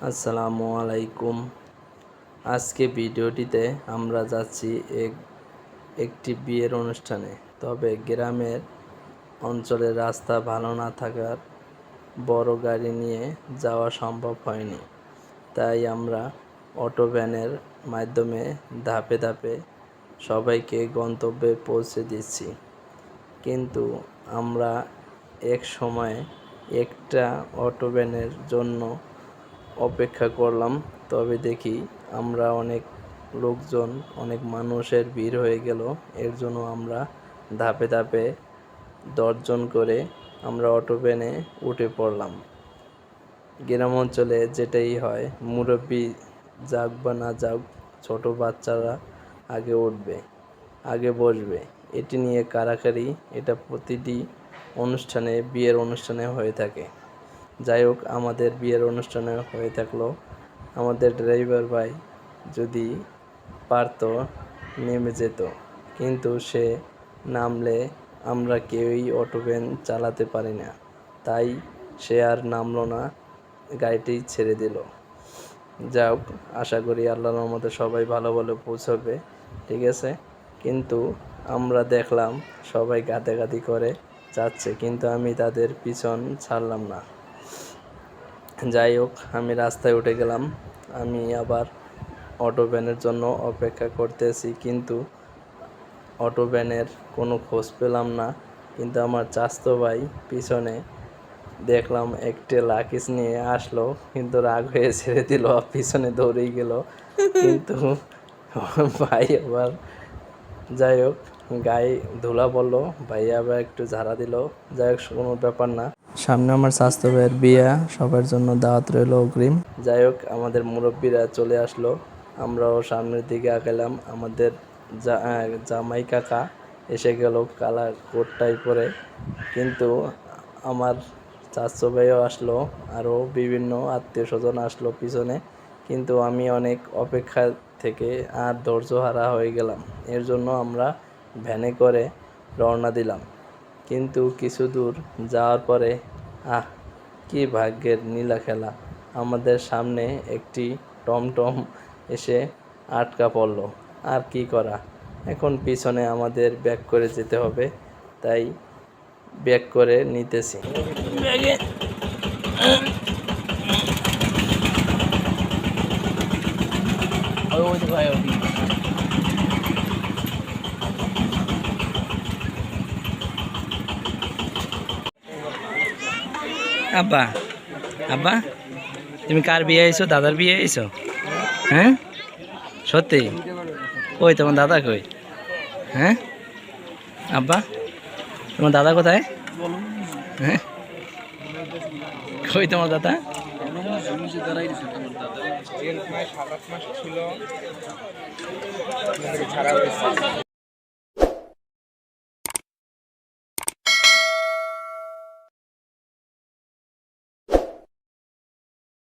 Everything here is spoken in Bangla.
আসসালামু আলাইকুম। আজকে ভিডিওটিতে আমরা যাচ্ছি একটি বিয়ের অনুষ্ঠানে। তবে গ্রামের অঞ্চলের রাস্তা ভালো না থাকার বড় গাড়ি নিয়ে যাওয়া সম্ভব হয়নি। তাই আমরা অটো ভ্যানের মাধ্যমে ধাপে ধাপে সবাইকে গন্তব্যে পৌঁছে দিচ্ছি। কিন্তু আমরা এক সময় একটা অটো ভ্যানের জন্য অপেক্ষা করলাম। তবে দেখি আমরা অনেক মানুষের ভিড় হয়ে গেল। এর জন্য আমরা ধাপে ধাপে 10 জন করে আমরা অটো ভ্যানে উঠে পড়লাম। গ্রাম অঞ্চলে যেটাই হয়, মুরব্বি যাক বা না যাক, ছোট বাচ্চারা আগে উঠবে, আগে বসবে। এটি নিয়ে কাড়াকাড়ি এটা প্রতিটি বিয়ের অনুষ্ঠানে হয়ে থাকে। যাই হোক, আমাদের বিয়ের অনুষ্ঠানে হয়ে থাকলো। আমাদের ড্রাইভার ভাই যদি পারতো নেমে যেত, কিন্তু সে নামলে আমরা কেউই অটো ভ্যান চালাতে পারি না। তাই সে আর নামলো না, গাড়িটি ছেড়ে দিল। যাই হোক, আশা করি আল্লাহর রহমতে সবাই ভালো পৌঁছবে, ঠিক আছে। কিন্তু আমরা দেখলাম সবাই গাদাগাদি করে যাচ্ছে, কিন্তু আমি তাদের পিছন ছাড়লাম না। যাই হোক, আমি রাস্তায় উঠে গেলাম। আমি আবার অটো ভ্যানের জন্য অপেক্ষা করতেছি, কিন্তু অটো ভ্যানের কোনো খোঁজ পেলাম না। কিন্তু আমার চাচাতো ভাই পিছনে দেখলাম একটা লাকিস নিয়ে আসলো, কিন্তু রাগ হয়ে ছেড়ে দিল, পিছনে দৌড়েই গেল। কিন্তু ভাই আবার, যাই হোক, গায়ে ধুলা পড়লো, ভাই আবার একটু ঝাড়া দিল। যাই হোক, কোনো ব্যাপার না। সামনে আমার স্বাস্থ্য ভাইয়ের বিয়ে, সবার জন্য দাওয়াত রইল অগ্রিম। যাই হোক, আমাদের মুরব্বীরা চলে আসলো, আমরাও সামনের দিকে আগালাম। আমাদের জামাই কাকা এসে গেল কালার কোটটাই পরে। কিন্তু আমার চাচা ভাইও আসলো, আরও বিভিন্ন আত্মীয় স্বজন আসলো পিছনে। কিন্তু আমি অনেক অপেক্ষা থেকে আর ধৈর্য হারা হয়ে গেলাম। এর জন্য আমরা ভ্যানে করে রওনা দিলাম। কিন্তু কিছু দূর যাওয়ার পরে কি ভাগ্যের নীলা খেলা, আমাদের সামনে একটি টমটম এসে আটকা পড়ল। আর কি করা, এখন পিছনে আমাদের ব্যাক করে যেতে হবে, তাই ব্যাক করে নিতেছি। আব্বা, আব্বা, তুমি কার বিয়ে আইছো? দাদার বিয়ে আইছো? হ্যাঁ, সত্যি? কই তোমার দাদা কই? হ্যাঁ আব্বা, তোমার দাদা কোথায়? হ্যাঁ, কই তোমার দাদা?